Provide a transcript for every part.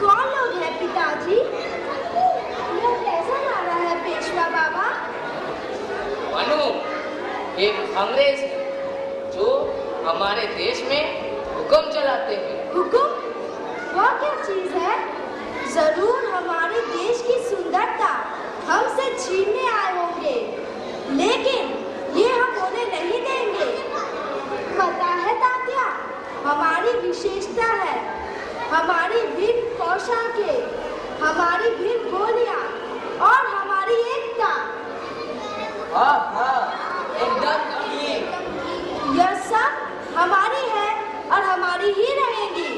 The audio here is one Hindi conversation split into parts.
कौन लोग हैं पिताजी? यह कैसा नारा है पेशवा बाबा? मनु, एक अंग्रेज है जो हमारे देश में हुक्म चलाते हैं। हुक्म? वह क्या चीज है? जरूर हमारे देश की सुंदरता हमसे छीनने आए होंगे, लेकिन ये हम उन्हें नहीं देंगे। पता है तात्या, हमारी विशेषता है हमारी वीर पोशाकें, हमारी वीर गोलियां और हमारी एकता। हाँ हाँ, एकदम ठीक। यह सब हमारी है और हमारी ही रहेगी।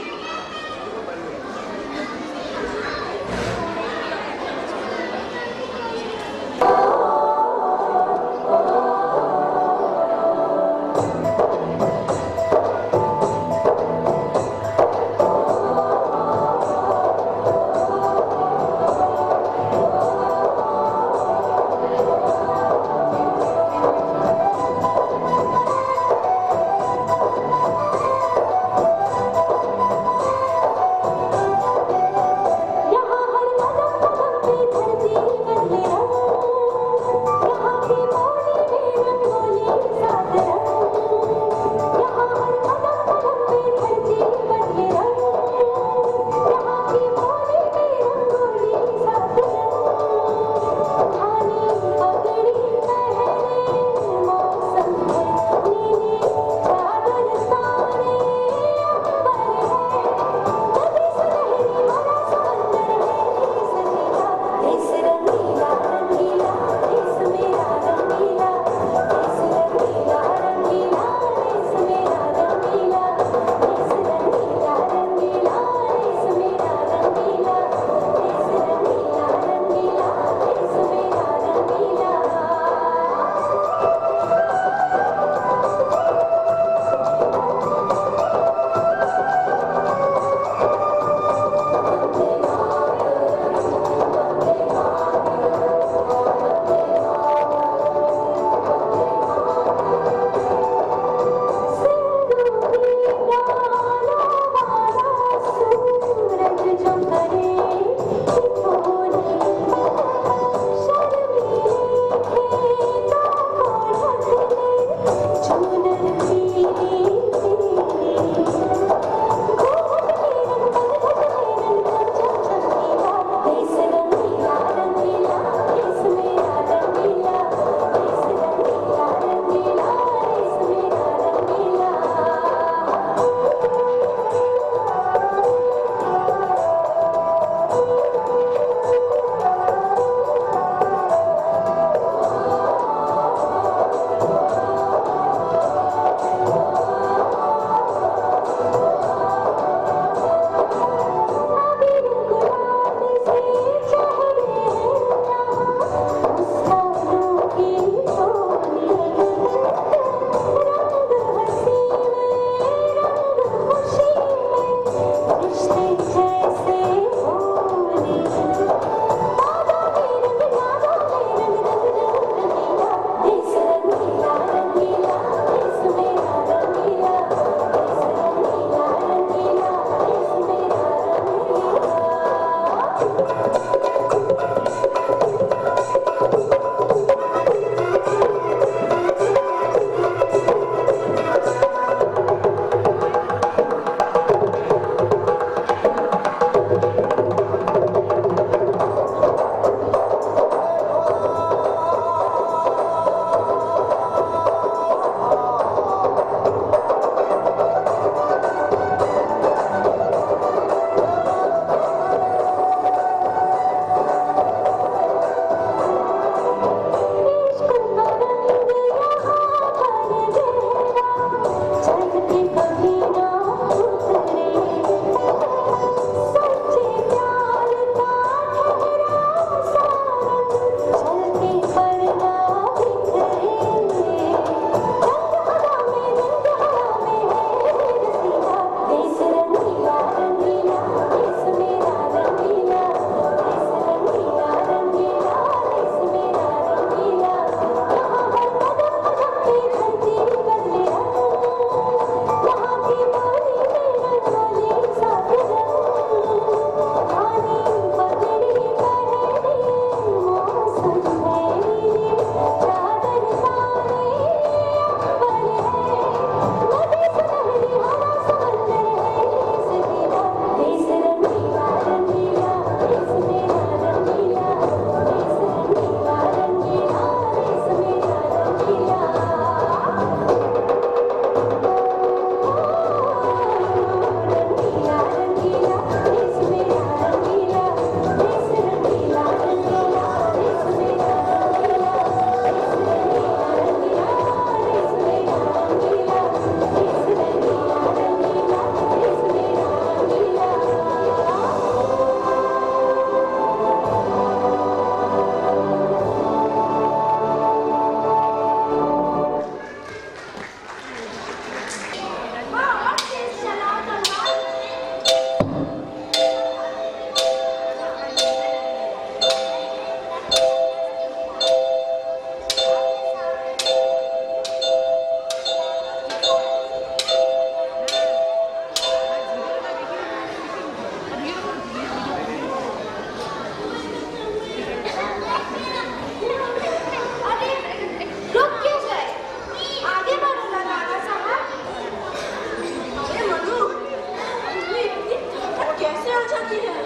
आती है।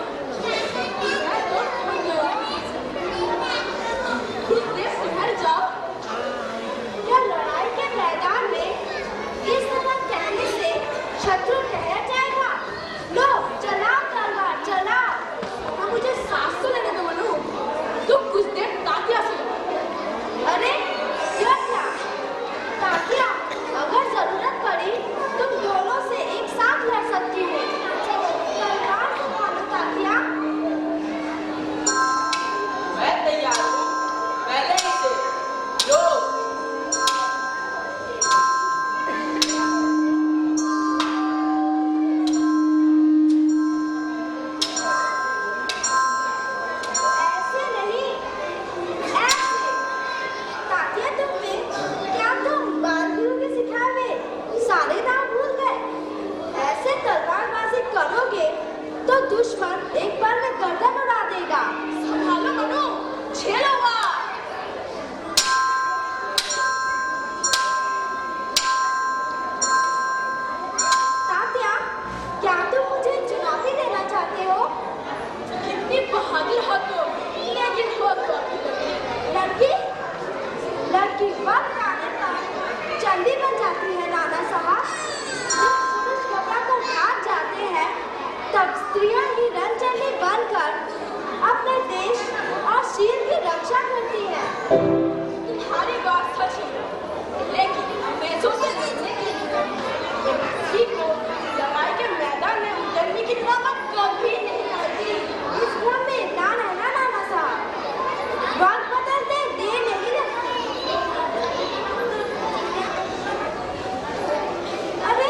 मैं तो थक गया। कुछ देर ठहर जाओ। क्या लड़ाई के मैदान में इस तरह कहने से शत्रु ठहर जाएगा? लो चलाओ तलवार चलाओ। हाँ, मुझे सांस तो लेने दो मनु। तुम कुछ देर ताकिया से लड़ो। अरे यह क्या? ताकिया अगर जरूरत पड़ी तुम दोनों से एक साथ लड़ सकती हो। तलवार संभालो ताकिया। मैं तैयार हूँ, पहले ही से। लो ऐसे नहीं, ऐसे। ताकिया तुमने क्या तुम बालगुरु के सिखाए सारे दांव भूल गए? ऐसे तलवारबाजी करोगे तो दुश्मन एक बार में गर्दन उड़ा देगा। संभालो मनु, झेलो वार। तात्या, क्या तुम मुझे चुनौती देना चाहते हो? कितनी बहादुर हो तुम, लेकिन हो तो लड़की लड़की वक्त आने पर चंडी बन जाती है नाना साहब। जब पुरुष घबरा कर भाग जाते हैं तब स्त्रियां ही रणचंडी बनकर अपने देश और शील की रक्षा करती हैं। तुम्हारी बात सच है, लेकिन अंग्रेजों से लड़ने के लिए किसी को लड़ाई के मैदान में उतरने की नौबत कभी नहीं आती। इस भ्रम में ना रहना नाना साहब। वक्त बदलते देर नहीं लगती। अरे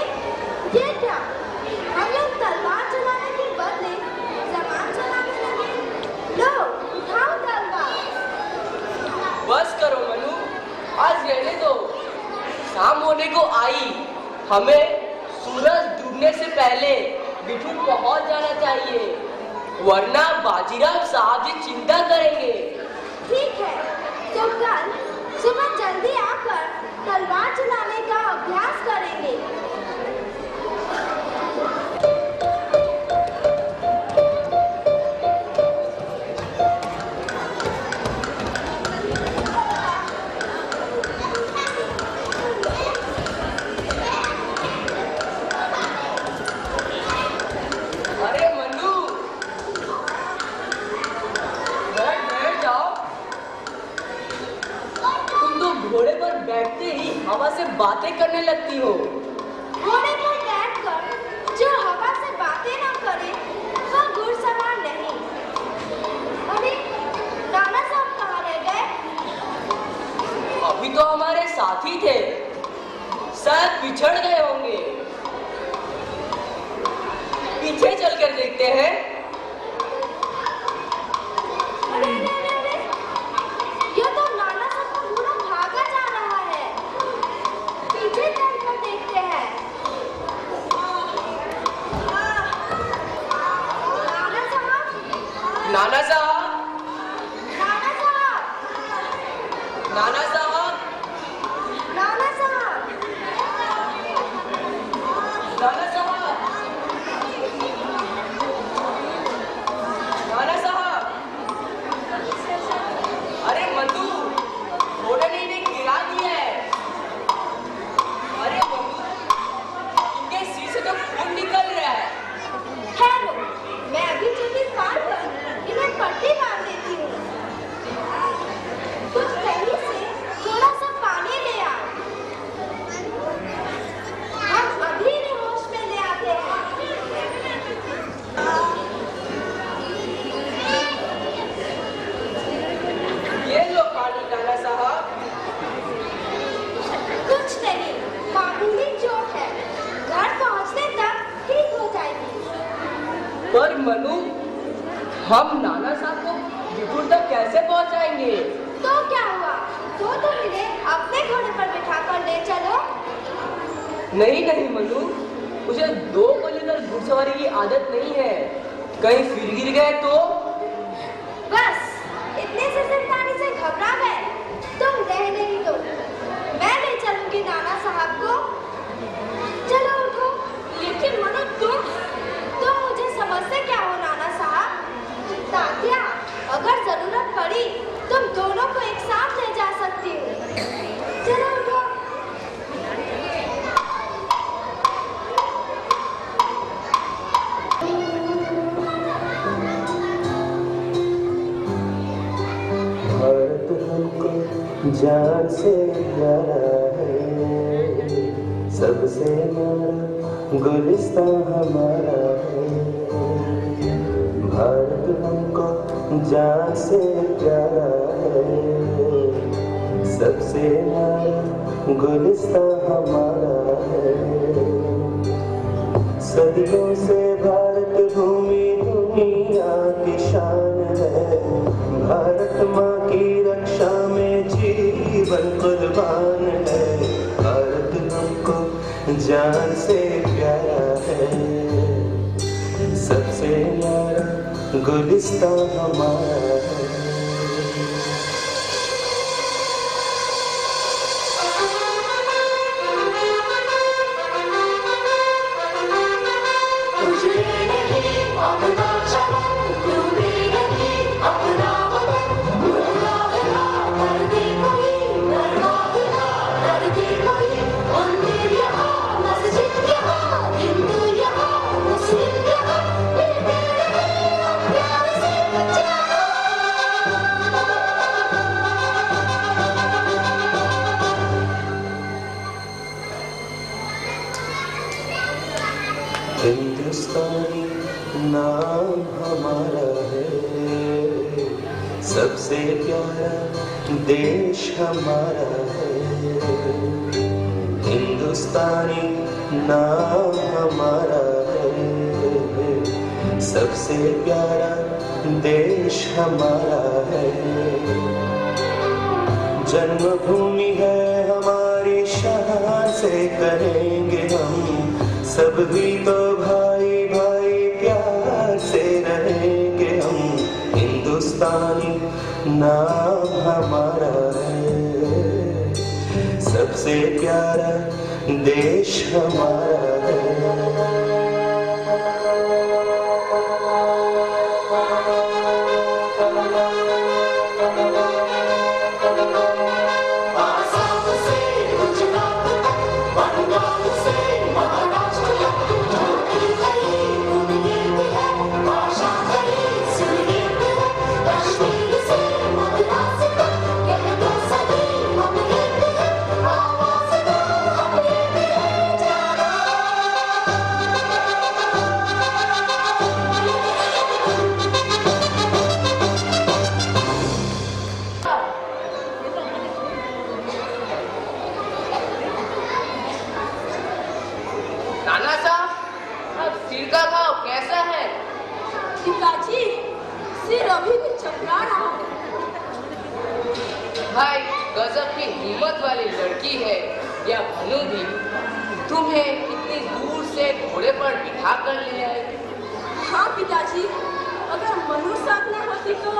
ये क्या? हम लोग तलवार चलाने के बदले जबान चलाने लगे। लो उठाओ तलवार। बस करो मनु, आज रहने दो। शाम होने को आई, हमें सूरज डूबने से पहले बिठूर पहुंच जाना चाहिए, वरना बाजीराव साहब जी चिंता करेंगे। ठीक है, तो कल सुबह जल्दी आकर तलवार चलाने का अभ्यास करेंगे। अरे मनु, बैठ जाओ। तुम तो घोड़े पर बैठते ही हवा से बातें करने लगती हो। घोड़े पर बैठकर जो हवा से बातें ना करे वह घुड़सवार नहीं। अरे नाना साहब कहाँ रह गए? अभी तो हमारे साथी थे, शायद बिछड़ गए होंगे। पीछे चलकर देखते हैं। अरे ये तो नाना साहब का घोड़ा भागा जा रहा है। पीछे चलकर देखते हैं। नाना साहब, नाना साहब, नाना साहब, नाना साहब, नाना साहब। नाना साहब, नाना साहब। अरे मधु, घोड़े ने इन्हें गिरा दिया है। अरे मधु, इनके सिर से तो खून निकल रहा है। ठहरो, मैं अभी चुन्नी फाड़ कर इन्हें पट्टी बांध देती हूँ। कुछ कहीं से थोड़ा सा पानी ले आओ। हम अभी इन्हें होश में ले आते हैं। ये लो पानी नाना साहब। कुछ नहीं, मामूली चोट है। घर पहुँचने तक ठीक हो जाएगी। पर मनु, हम नाना साहब को बिठूर तक कैसे पहुंचाएंगे? तो क्या हुआ? तो तुम इन्हें अपने घोड़े पर बिठा कर ले चलो। नहीं नहीं मनु, मुझे 2 पल्ले तक घुड़सवारी की आदत नहीं है। कहीं फिर गिर गए तो? बस इतने से सिरतानी से घबरा गए? तुम रहने ही दो, मैं ले चलूंगी नाना साहब को। चलो उठो। लेकिन मनु तुम मुझे समझते क्या हो नाना जान से प्यारा है, सबसे न्यारा गुलिस्तां हमारा है। भारत हमको जान से प्यारा है, सबसे न्यारा गुलिस्तां हमारा है। सदियों से भारत भूमि दुनिया की शान है, भारत माँ की रक्षा में जीवन कुर्बान है। भारत हमको जान से प्यारा है, सबसे न्यारा गुलिस्तां हमारा है। हिंदुस्तानी नाम हमारा है, सबसे प्यारा देश हमारा है। हिंदुस्तानी नाम हमारा है, सबसे प्यारा देश हमारा है। जन्मभूमि है हमारी, शान से करेंगे हम सब भी तो भाई भाई प्यार से रहेंगे हम। हिंदुस्तानी नाम हमारा है, सबसे प्यारा देश हमारा है। नाना साहब, अब सिर का घाव कैसा है? पिताजी, सिर अभी भी चकरा रहा है। भाई गजब की हिम्मत वाली लड़की है यह भनु भी। तुम्हें इतनी दूर से घोड़े पर बिठा कर ले आए। हाँ पिताजी, अगर मनु साथ न होती तो।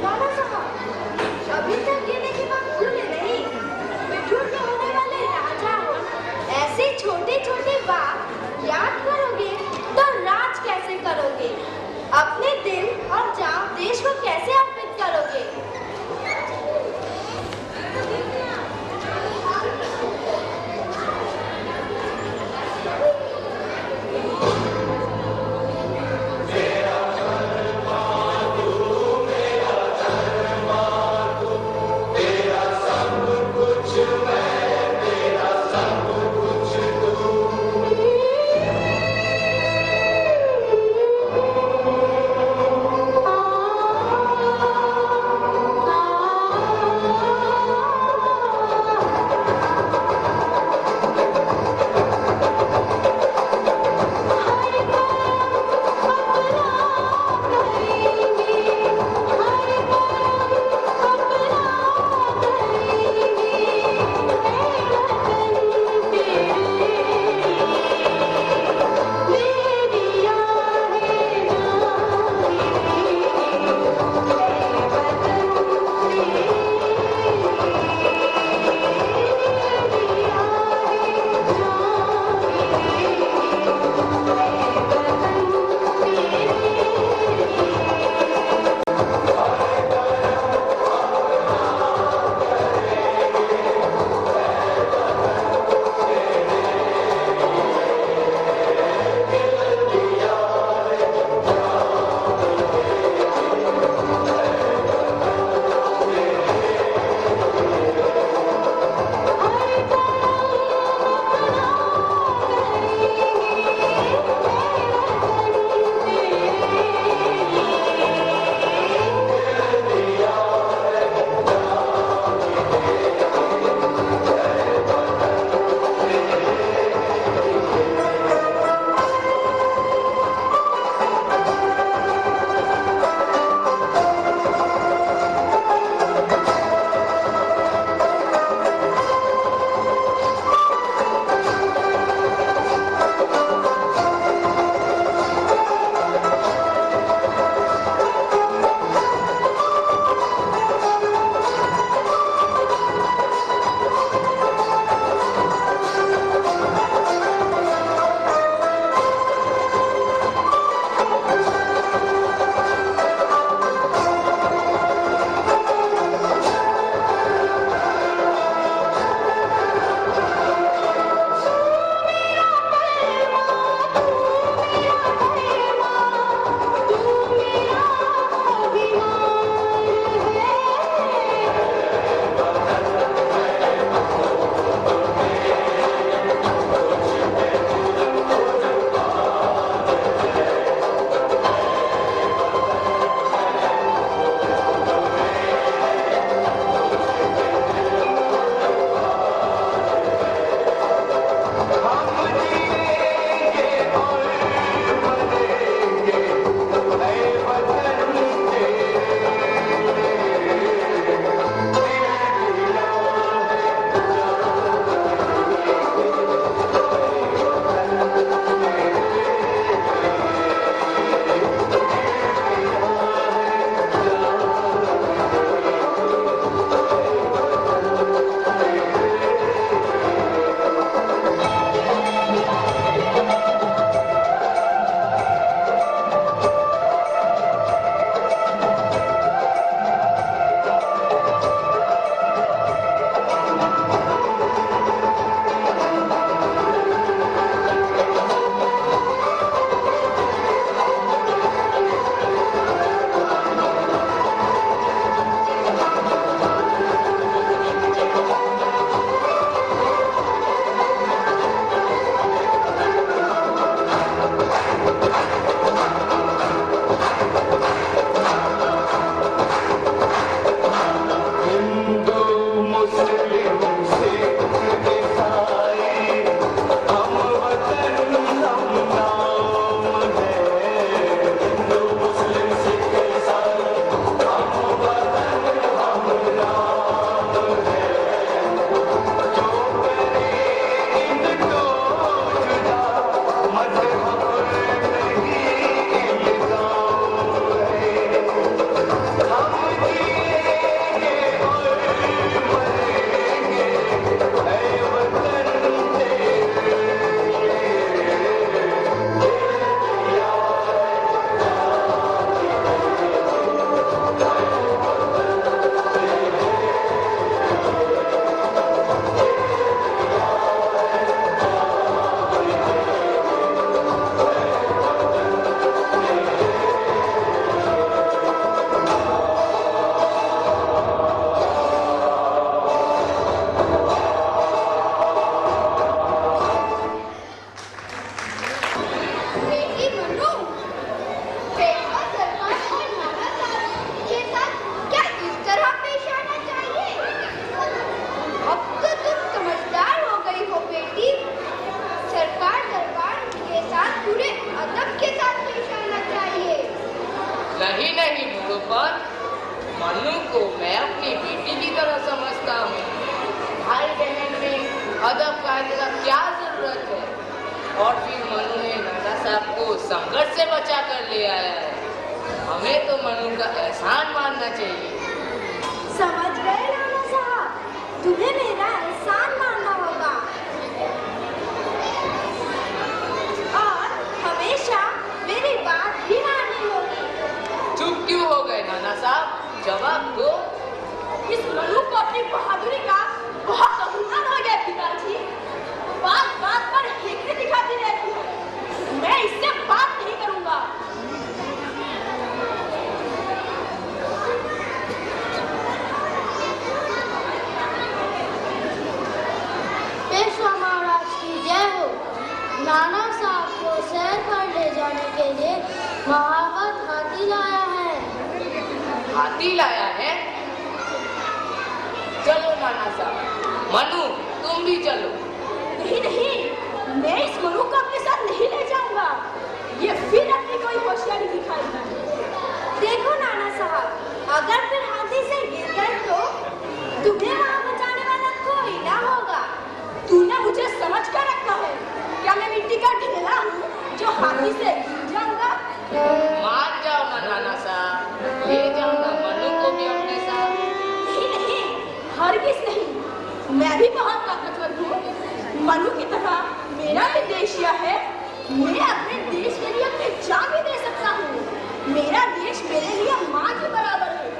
नाना साहब, अभी तक गिरने की बात भूले नहीं। मिठुर के होने वाले राजा हो, ऐसी छोटी छोटी बात याद करोगे तो राज कैसे करोगे? अपने दिल और जान देश को कैसे अर्पित करोगे? नहीं नहीं गुरुपन, मनु को मैं अपनी बेटी की तरह समझता हूँ। भाई बहन में अदब कायदे का क्या जरूरत है? और फिर मनु ने नाना साहब को संकट से बचा कर ले आया है। हमें तो मनु का एहसान मानना चाहिए। समझ गए नाना साहब, तुम्हें मेरा एहसान मानना होगा और हमेशा मेरी बात भी माननी होगी। चुप क्यों हो गए नाना साहब? जवाब दो। इस मनु को अपनी बहादुरी का बहुत अभिमान हो गया पिताजी। बात बात पर हेकड़े दिखाती रहती है। मैं इससे बात नहीं करूंगा। पेशवा महाराज की जय हो। नाना साहब को सैर पर ले जाने के लिए महावत हाथी लाया है। हाथी लाया है? चलो नाना साहब। मनु तुम भी चलो। नहीं नहीं, मैं इस मनु को अपने साथ नहीं ले जाऊंगा। ये फिर अपनी कोई होशियारी दिखाएगा। देखो नाना साहब, अगर फिर हाथी से गिर गए तो तुम्हें वहां बचाने वाला कोई ना होगा। तूने मुझे समझ कर रखा है क्या? मैं मिट्टी का ढेला हूँ जो हाथी से गिर जाऊंगा? मान जाओ ना नाना साहब, ले जाओ ना मनु को भी अपने साथ। नहीं नहीं, हरगिज नहीं। मैं भी बहुत ताकतवर हूँ। मनु की तरह मेरा भी देशिया है। मैं अपने देश के लिए अपनी जान भी दे सकता हूँ। मेरा देश मेरे लिए माँ के बराबर है।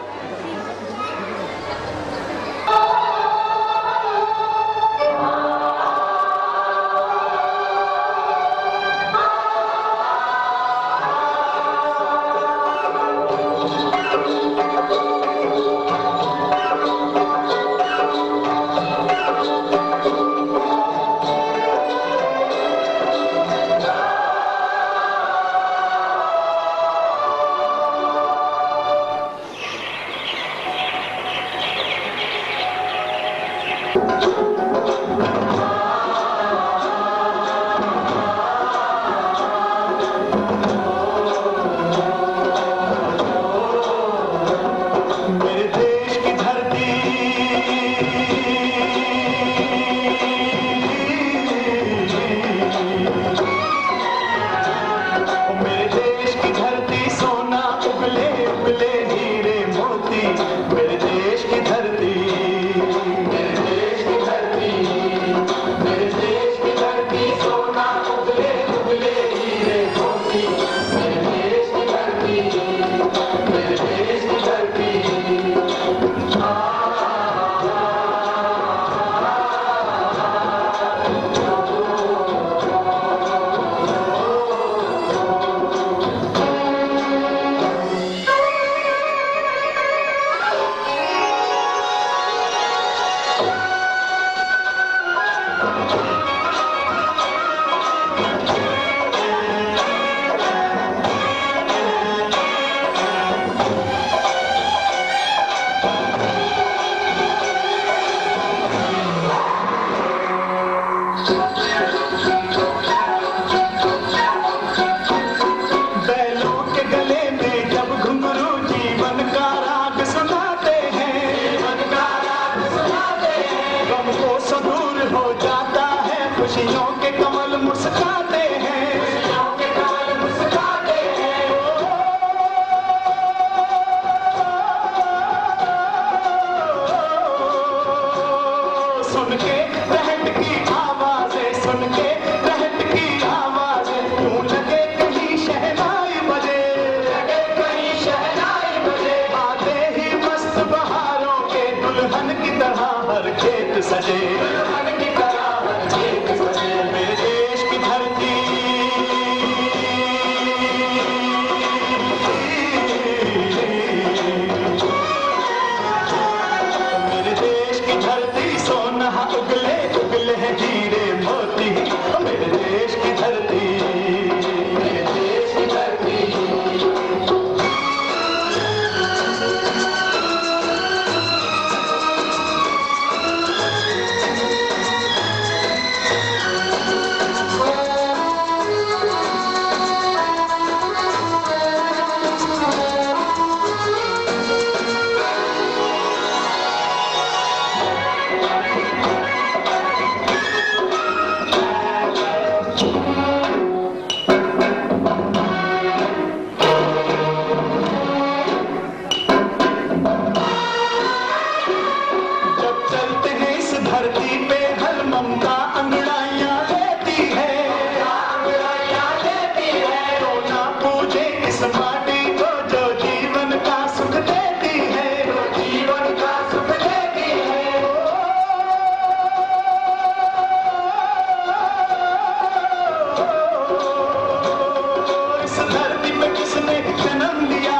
इस धरती पे किसने जन्म लिया,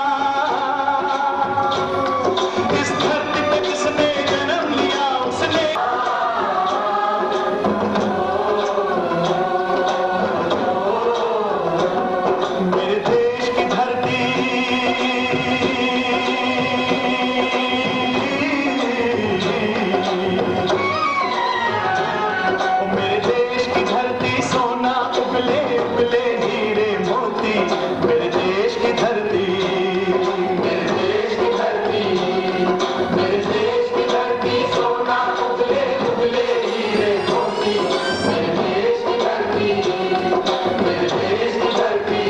इस धरती पे किसने जन्म लिया, उसने मेरे देश की धरती, मेरे देश की धरती सोना उगले उगले हीरे मोती, मेरे देश की धरती, मेरे देश की धरती, मेरे देश की धरती सोना उगले उगले हीरे मोती, मेरे देश की धरती, मेरे देश की धरती।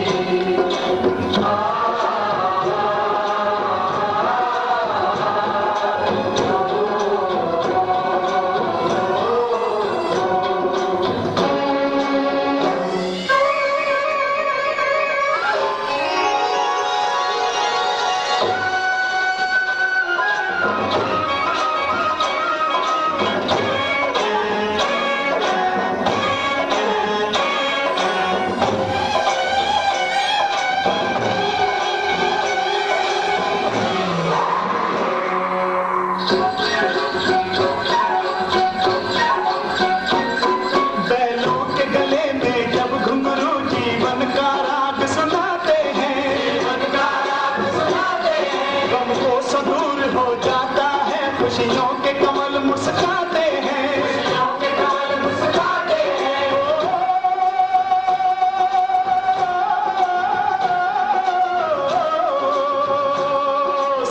बैलों के गले में जब घुंघरू जीवन का राग सुनाते हैं, जीवन का राग सुनाते हैं, गम को दूर हो जाता है, खुशियों के कमल मुस्काते हैं, खुशियों के कमल मुस्काते हैं।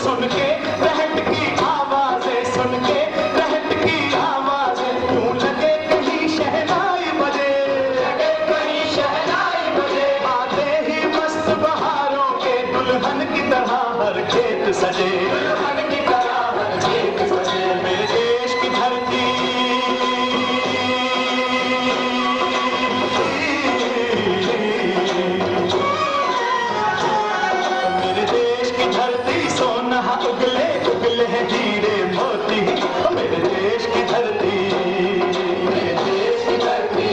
सुन के रहट की आवाजें, सुन के रहट की आवाजें, यूं लगे कहीं शहनाई बजे, लगे कहीं शहनाई बजे, आते ही मस्त बहारों के दुल्हन की तरह हर खेत सजे, दुल्हन की तरह हर खेत सजे। मेरे देश की धरती, मेरे देश की धरती सोना उगले उगले हीरे मोती, मेरे देश की धरती, मेरे देश की धरती।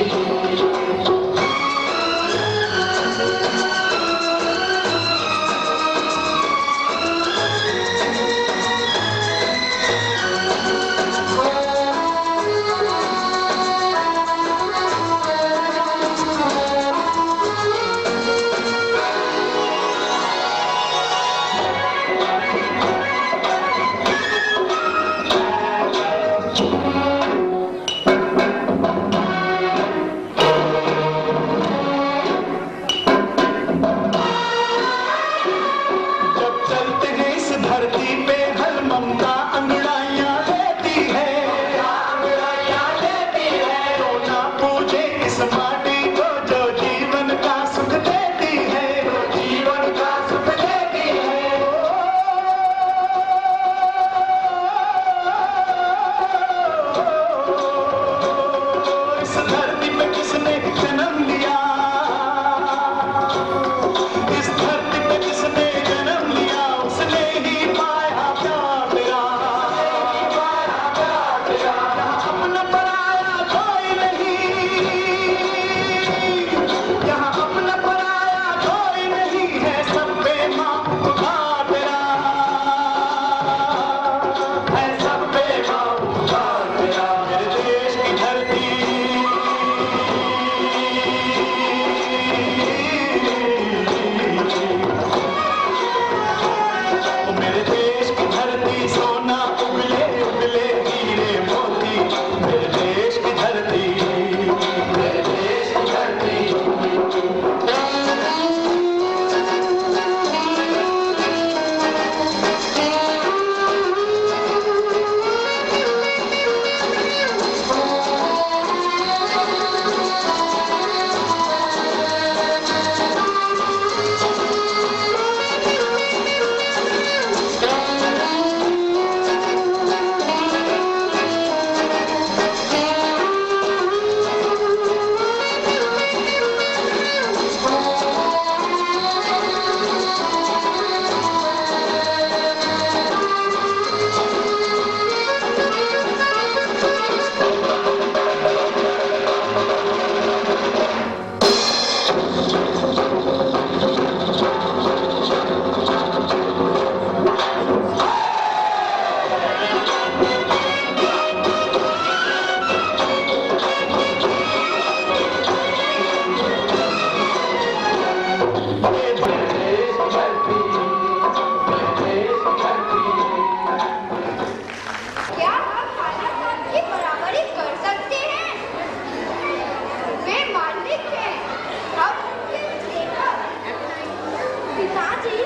ये देश धरती, ये देश धरती। क्या हम नाना साहब की बराबरी कर सकते हैं? वे मालिक हैं, हम उनके सेवक। पिताजी,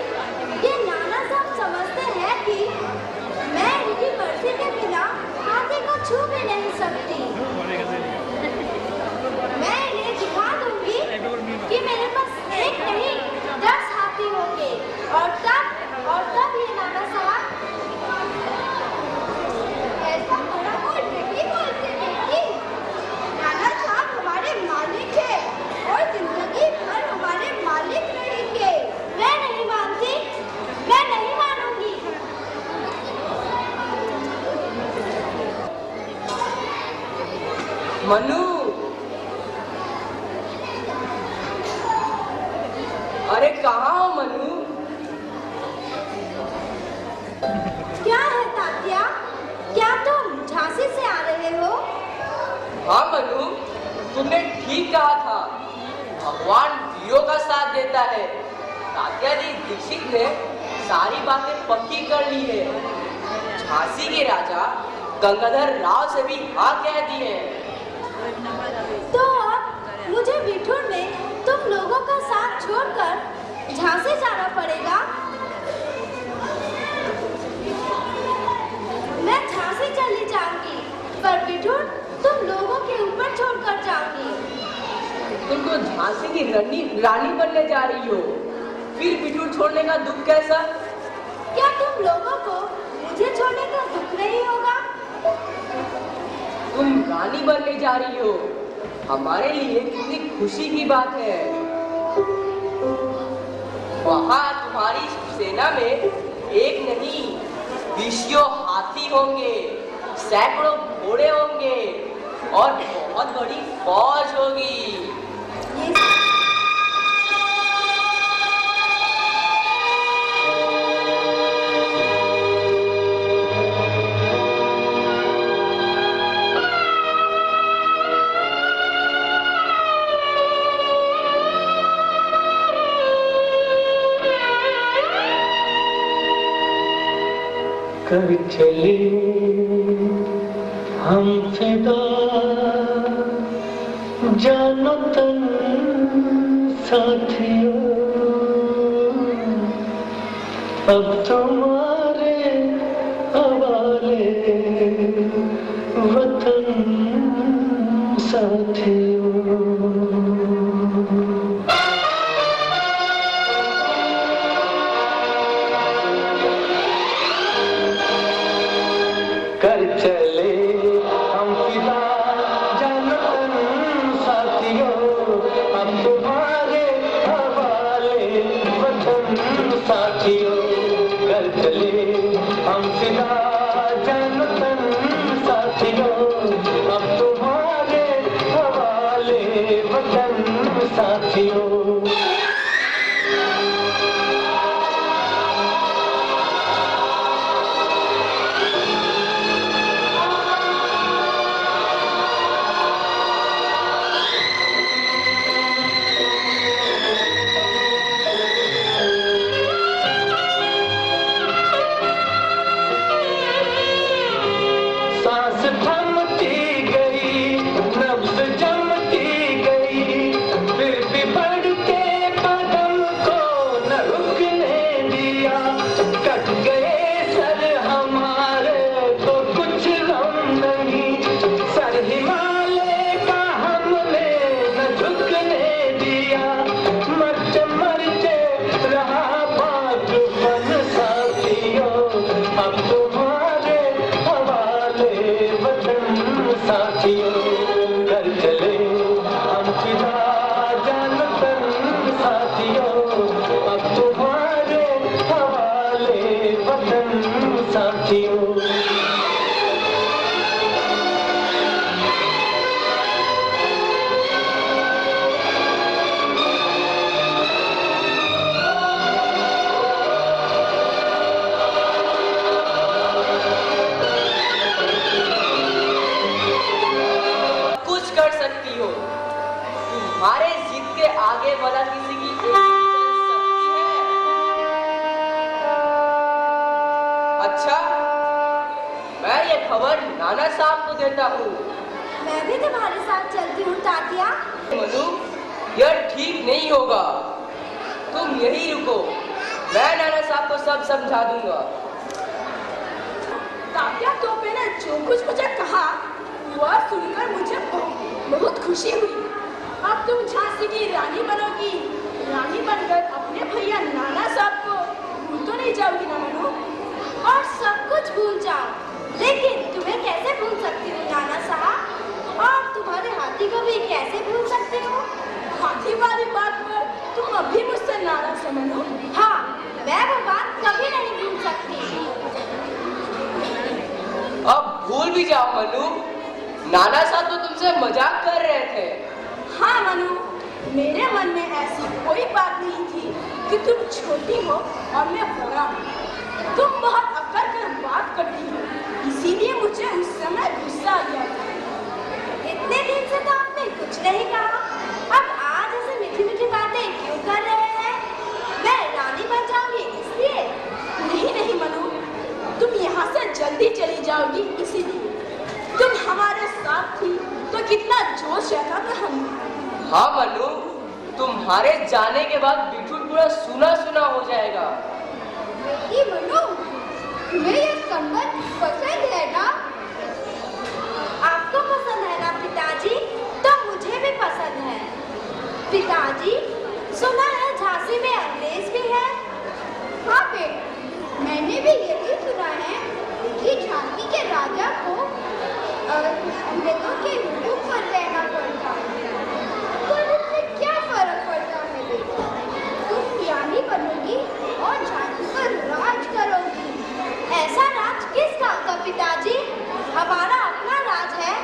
ये नाना साहब समझते हैं कि मैं इनकी मर्जी के बिना हाथी को छू भी नहीं सकती। मैं इन्हें दिखा दूंगी कि मेरे पास एक नहीं 10 हाथी होंगे और तब ये नाना साहब ऐसा बड़ा बोल नहीं बोलते बेटी। नाना साहब हमारे मालिक हैं और जिंदगी भर हमारे मालिक रहेंगे। मैं नहीं मानती, मैं नहीं मानूंगी। मनु, अरे कहाँ हो मनु? क्या है तात्या? क्या तुम झांसी से आ रहे हो? हाँ मनु, तुमने ठीक कहा था। भगवान वीरों का साथ देता है। तात्या जी दीक्षित ने सारी बातें पक्की कर ली है। झांसी के राजा गंगाधर राव से भी हाँ कह दी है। तो अब मुझे बिठूर में तुम लोगों का साथ छोड़कर झांसी जाना पड़ेगा। मैं झांसी चली जाऊंगी, पर बिठूर तुम लोगों के ऊपर छोड़कर जाऊंगी। तुम तो झांसी की रानी बनने जा रही हो, फिर बिठूर छोड़ने का दुख कैसा? क्या तुम लोगों को मुझे छोड़ने का दुख नहीं होगा? तुम रानी बनने जा रही हो, हमारे लिए कितनी खुशी की बात है। वहाँ तुम्हारी सेना में एक नहीं 20 हाथी होंगे, सैकड़ों घोड़े होंगे और बहुत बड़ी फौज होगी। कर चले हम फिदा, जानो तन साथियों, अब तुम्हारे हवाले वतन साथियों। कर चले हम फिदा, जानो तन साथियों, अब तुम्हारे हवाले वतन साथियों। कर चले हम फिदा, जानो तन साथियों, अब तुम्हारे हवाले वतन साथियों। नाना साहब को देता हूँ। मैं भी तुम्हारे साथ चलती हूँ तात्या। मनु, यह ठीक नहीं होगा। तुम यहीं रुको, मैं नाना साहब को सब समझा दूंगा। तात्या तोपे ने जो कुछ मुझे कहा वह सुनकर मुझे बहुत खुशी हुई। अब तुम झांसी की रानी बनोगी। रानी बनकर अपने भैया नाना साहब को भूल तो नहीं जाओगी ना मनु? और सब कुछ भूल जाओ, लेकिन तुम्हें कैसे भूल सकती हूँ नाना साहब? और तुम्हारे हाथी को भी कैसे भूल सकती हूँ? हाथी वाली बात पर तुम अभी मुझसे नाराज हो मनु? हाँ, मैं वो बात कभी नहीं भूल सकती। अब भूल भी जाओ मनु, नाना साहब तो तुमसे मजाक कर रहे थे। हाँ मनु, मेरे मन में ऐसी कोई बात नहीं थी कि तुम छोटी हो और मैं बड़ा हूँ। तुम बहुत अकड़ कर बात करती हो, इसीलिए मुझे उस समय गुस्सा आ गया था। इतने दिन से तो आपने कुछ नहीं कहा, अब आज ऐसे मीठी मीठी बातें क्यों कर रहे हैं? मैं रानी बन जाऊंगी इसलिए? नहीं नहीं मनु, तुम यहाँ से जल्दी चली जाओगी इसीलिए। तुम हमारे साथ थी तो कितना जोश रहता था हमें। हाँ मनु, तुम्हारे जाने के बाद बिठूर पूरा सुना सुना हो जाएगा। बेटी मनु, तुम्हें ये कंबल पसंद है ना? आपको पसंद है ना पिताजी? तो मुझे भी पसंद है। पिताजी, सुना है झांसी में अंग्रेज भी है? हाँ बेटा, मैंने भी यही सुना है कि झांसी के राजा को अंग्रेजों के हुकूम पर रहना पड़ता है। पर इससे क्या फर्क पड़ता है बेटा? तुम रानी बनोगी और झांसी पर राज करोगी। ऐसा राज किस काम का पिताजी? हमारा अपना राज है,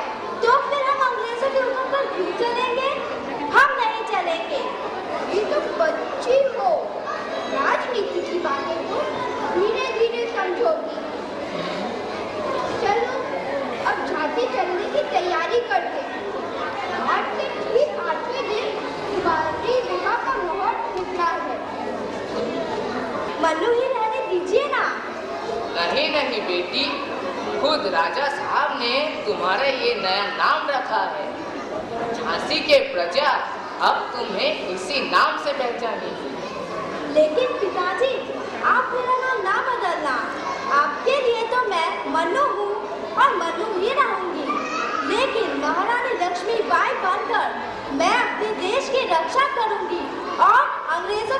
तो फिर हम अंग्रेजों के हुक्म पर क्यों चलेंगे? हम नहीं चलेंगे। अभी तुम बच्ची हो, राजनीति की बातें तो धीरे धीरे समझोगी। चलो अब झांसी चलने की तैयारी करते हैं। आज से ठीक 8वें दिन तुम्हारी विवाह का मुहूर्त निकला है। मनु ही रहने दीजिए ना। नहीं नहीं बेटी, खुद राजा साहब ने तुम्हारा ये नया नाम रखा है। झांसी के प्रजा अब तुम्हें इसी नाम से पहचानेगी। लेकिन पिताजी, आप मेरा नाम ना बदलना। आपके लिए तो मैं मनु हूँ और मनु ही रहूंगी। लेकिन महारानी लक्ष्मीबाई बनकर मैं अपने देश की रक्षा करूंगी और अंग्रेजों